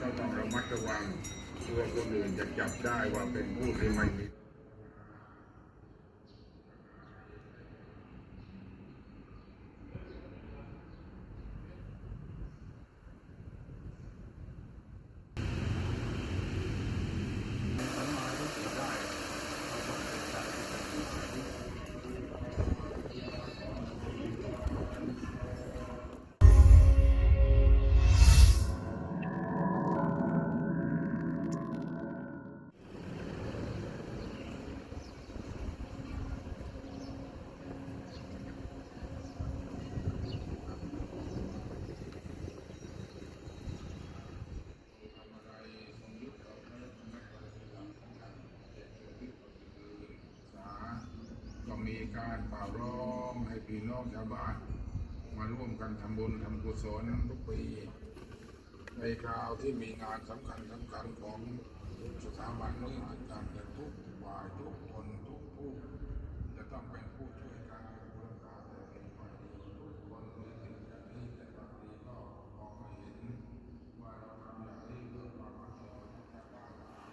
ก็ต้องระมัดระวังตัวคนอื่นจะจับได้ว่าเป็นผู้ที่ไม่มีก็มีการเป่าร้องให้พี่น้องชาวบ้านมาร่วมกันทำบุญทำกุศลทุกปีในคราวที่มีงานสำคัญของสถาบันนี้ต่างๆทุกฝ่ายทุกคนทุกผู้จะต้องเป็นผู้ช่วยกันบูรณาแต่เป็นฝ่ายดีทุกคนมีสิ่งอย่างนี้แต่บางทีก็มองไม่เห็นว่าเราทำอย่างนี้เพื่อความมั่นคงของชาวบ้าน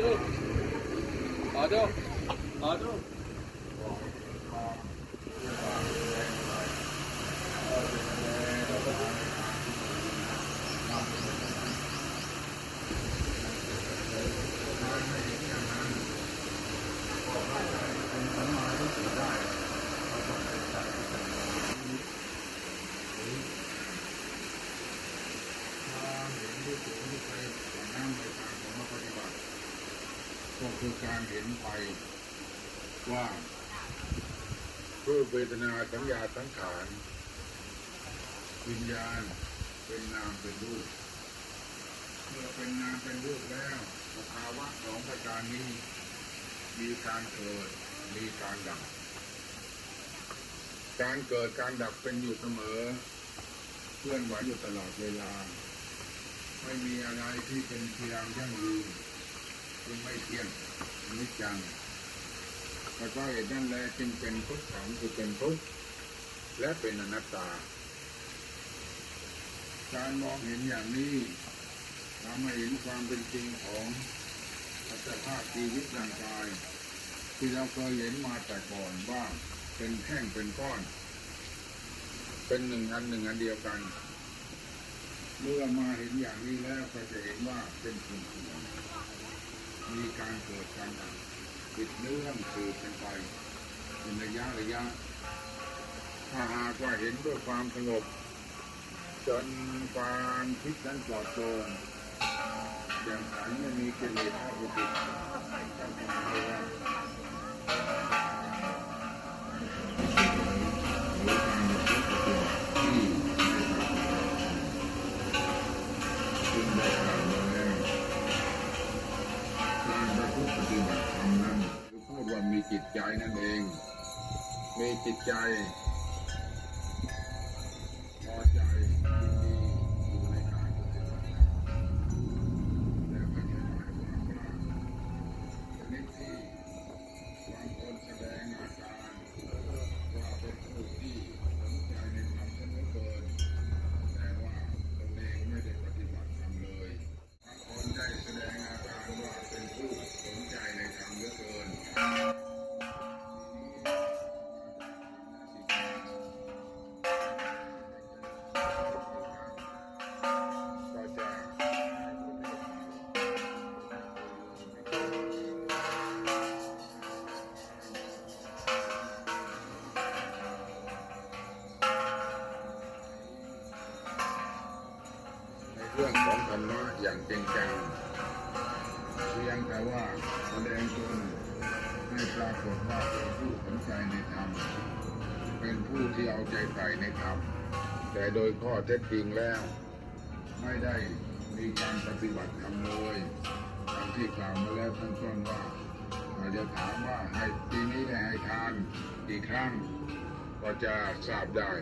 ดูขอดูขอดู ก็คือการเห็นไปว่ารูปเวทนาสัญญาสังขารวิญญาณเป็นนามเป็นรูปเมื่อเป็นนามเป็นรูปแล้วสภาวะของประการนี้มีการเกิดมีการดับการเกิดการดับเป็นอยู่เสมอเคลื่อนไหวอยู่ตลอดเวลาไม่มีอะไรที่เป็นเพียงยั่งยืนจึงไม่เที่ยงนิจจังแต่ก็เหตุนั้นแลจึงเป็นทุกขังคือเป็นทุกข์และเป็นอนัตตาการมองเห็นอย่างนี้ทำให้เห็นความเป็นจริงของสภาพชีวิตร่างกายที่เราเคยเห็นมาแต่ก่อนว่าเป็นแท่งเป็นก้อนเป็นหนึ่งอันเดียวกันเมื่อมาเห็นอย่างนี้แล้วก็จะเห็นว่าเป็นสิ่งที่มีการเกิดการดับติดเนื่องสืบกันไปเป็นระยะถ้าหากว่าเห็นด้วยความสงบจนความคิดนั้นปลอดโปร่งอย่างใสไม่มีกิเลสเข้าไปติดกันไปว่าพูดว่ามีจิตใจนั่นเองมีจิตใจพอใจยินดีอยู่ในการปฏิบัติธรรมแต่ไม่ใช่หมายความว่าชนิดที่บางคนแสดงอาการว่าเป็นผู้ที่สนใจในธรรมเสมอเกินแต่ว่าตนเองไม่ได้ปฏิบัติธรรมเลยบางคนได้แสดงอาการว่าเป็นผู้สนใจในธรรมเหลือเกินเรื่องของธรรมะอย่างจริงจังเพียงแต่ว่าแสดงตนให้ปรากฏว่าเป็นผู้สนใจในธรรมเป็นผู้ที่เอาใจใส่ในธรรมแต่โดยข้อเท็จจริงแล้วไม่ได้มีการปฏิบัติธรรมเลยตามที่กล่าวมาแล้วข้างต้นว่าเราจะถามว่าให้ปีนี้ได้ให้ทานกี่ครั้งก็จะทราบได้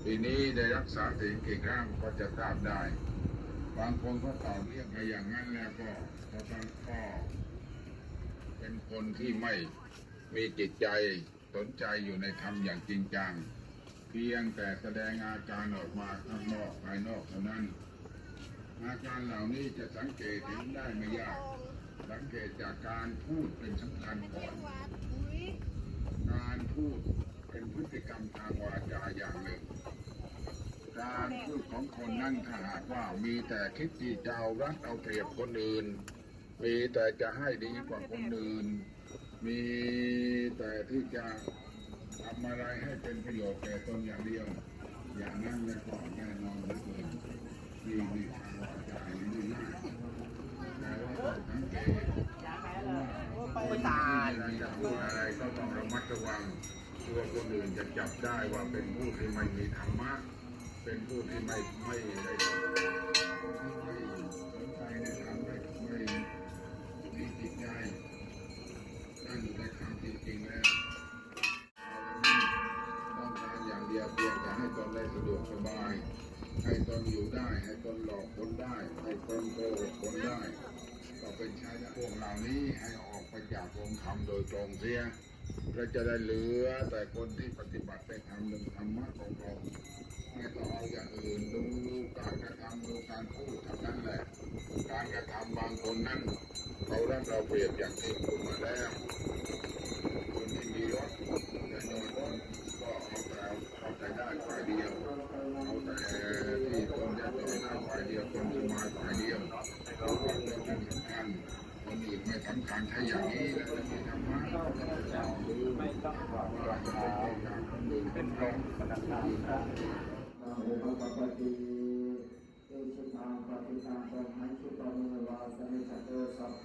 ปีนี้ได้รักษาศีลกี่ครั้งก็จะทราบได้บางคนก็ตอบเรียกไปอย่างนั้นแล้วก็เป็นคนที่ไม่มีจิตใจสนใจอยู่ในธรรมอย่างจริงจังเพียงแต่แสดงอาการออกมาข้างนอกภายนอกเท่านั้นอาการเหล่านี้จะสังเกตเห็นได้ไม่ยากสังเกตจากการพูดเป็นสำคัญก่อนการพูดเป็นพฤติกรรมทางวาจาอย่างหนึ่งการพูดของคนนั้นถ้าหากว่ามีแต่คิดที่จะเอารัดเอาเปรียบคนอื่นมีแต่จะให้ดีกว่าคนอื่นมีแต่ที่จะทำอะไรให้เป็นประโยชน์แก่ตนอย่างเดียวอย่างนั้นแล้วก็แน่นอนเหลือเกินมีทางวาจาดีมากแต่ว่าต้องสังเกตว่าจะพูดอะไรก็ต้องระมัดระวังตัวคนอื่นจะจับได้ว่าเป็นผู้ที่ไม่มีธรรมะเป็นผู้ที่ไม่ได้สนใจในธรรมไม่มีจิตใจนั่นในคำจริงๆแล้วต้องการอย่างเดียวเพียงแต่ให้ตนได้สะดวกสบายให้ตนอยู่ได้ให้ตนหลอกคนได้ให้ตนโกหกคนได้ก็เป็นใช้พวกเหล่านี้ให้ออกไปจากวงธรรมโดยตรงเสียและจะได้เหลือแต่คนที่ปฏิบัติในธรรมหนึ่งธรรมะของเราไม่ต้องเอาอย่างอื่นดูการกระทำดูการพูดเท่านั้นแหละการกระทำบางคนนั้นเขารับ เราเปรียบอย่างที่พูดมาแล้วคนที่มีรถจะจอดรถก็เอาแต่ได้ฝ่ายเดียวเอาแต่ที่ตนจะจอดได้ฝ่ายเดียวคนที่มาฝ่ายเดียวเราก็เรื่องนั้นสำคัญคนอื่นไม่สำคัญถ้าอย่างนี้แล้วจะมีธรรมะจะรู้ว่าจะเป็นอย่างคนอื่นเป็นลม นะโมตัสสะภะคะวะโตเอชิตังปฏิตังตุมหังคิปะเมวะสมิจฉาโตสัพเพ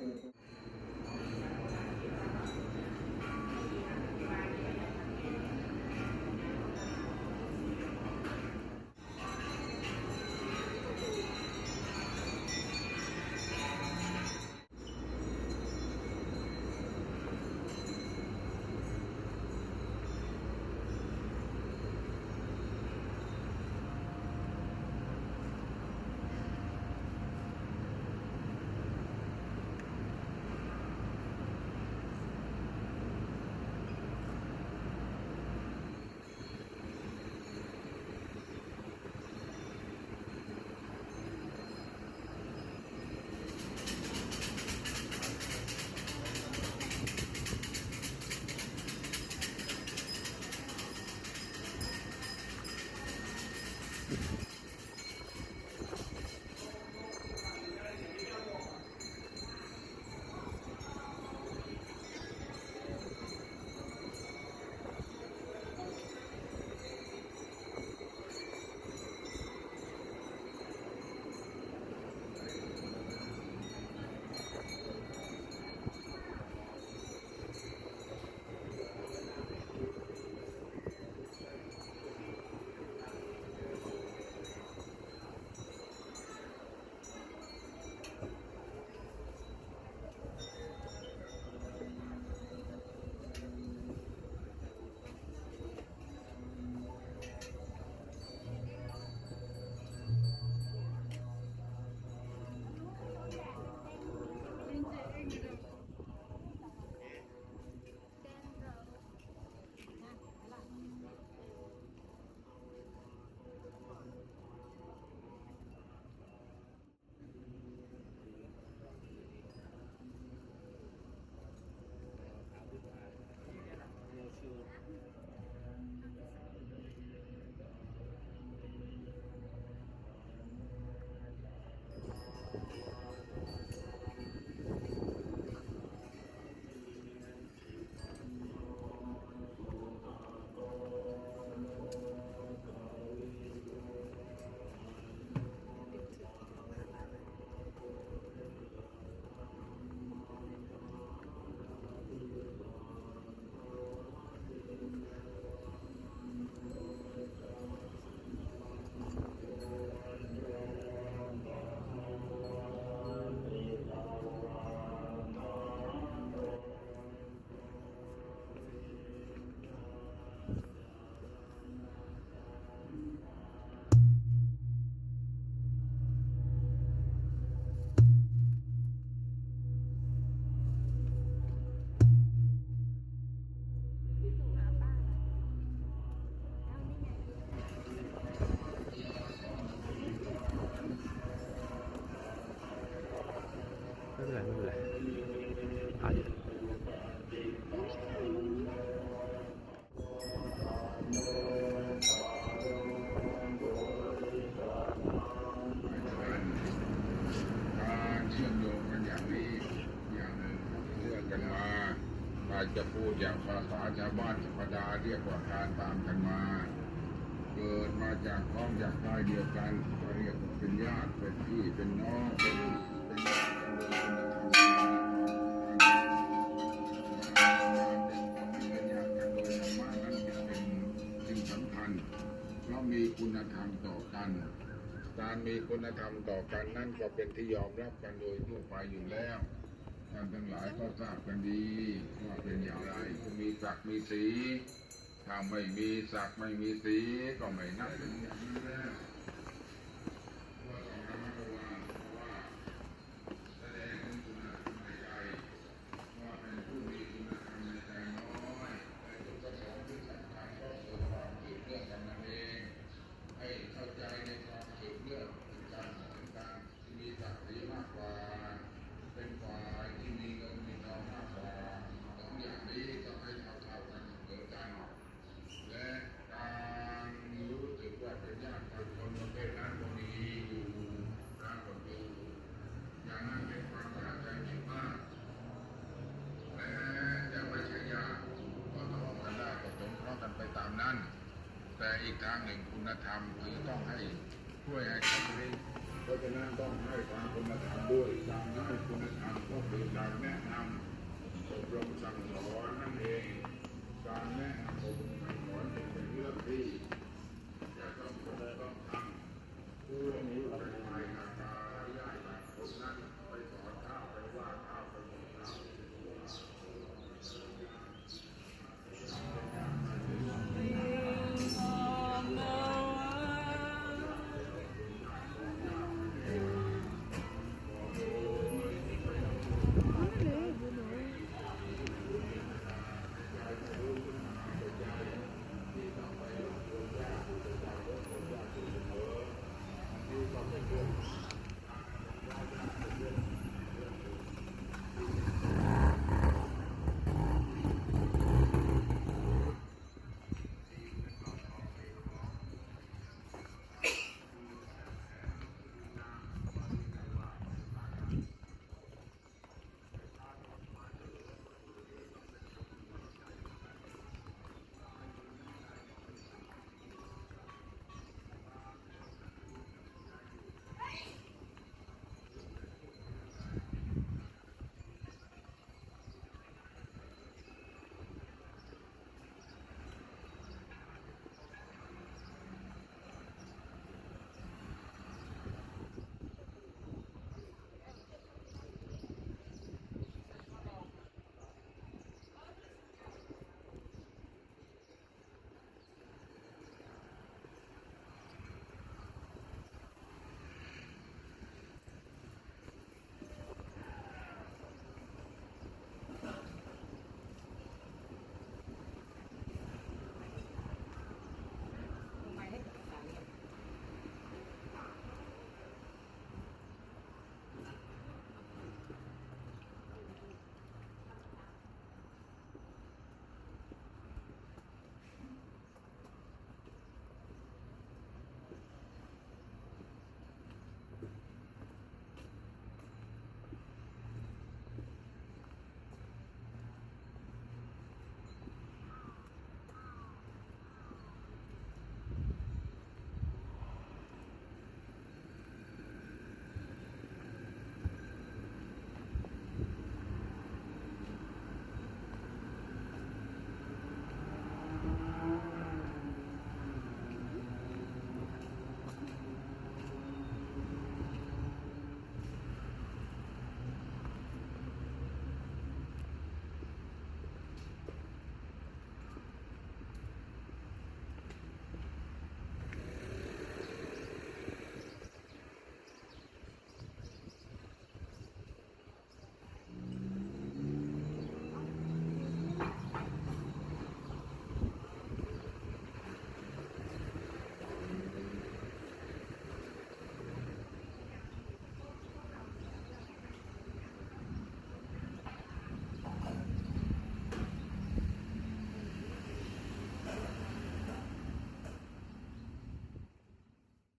ไม่เป็นไรไม่เป็นไรอาจจะ การเชื่อมโยงกันอย่างนี้อย่างหนึ่งเชื่อกันมาอาจจะพูดอย่างภาษาชาวบ้านธรรมดาเรียกว่าการตามกันมา เกิดมาจากพ้องจากพ่ายเดียวกันก็เรียกว่าเป็นญาติเป็นพี่เป็นน้องเป็นญาติกันโดยคุณธรรมเป็นญาติกันโดยธรรมะนั้นเป็นสิ่งสำคัญเพราะมีคุณธรรมต่อกัน การมีคุณธรรมต่อกันนั่นก็เป็นที่ยอมรับกันโดยทั่วไปอยู่แล้วท่านทั้งหลายก็ทราบกันดีว่าเป็นอย่างไรมีศักดิ์มีสีถ้าไม่มีศักดิ์ไม่มีสีก็ไม่นับเป็นอย่างนี้แล้วว่าต้องระมัดระวังเพราะว่าแสดงถึงคุณธรรมในใจว่าเป็นผู้มีคุณธรรมในใจน้อยแต่จุดประสงค์ที่สำคัญก็คือความสืบเนื่องกันนั่นเองให้เข้าใจในความสืบเนื่องการที่มีศักดิ์ศรีมากกว่าเป็นฝ่ายที่มีเงิน ทางหนึ่งคุณธรรมคือต้องให้ช่วยให้เขาได้เพราะฉะนั้นต้องให้ทางคุณธรรมด้วยการให้คุณธรรมก็คือการแนะนำอบรมสั่งสอนนั่นเองการแนะนำอบรมสั่งสอนเป็นเรื่องที่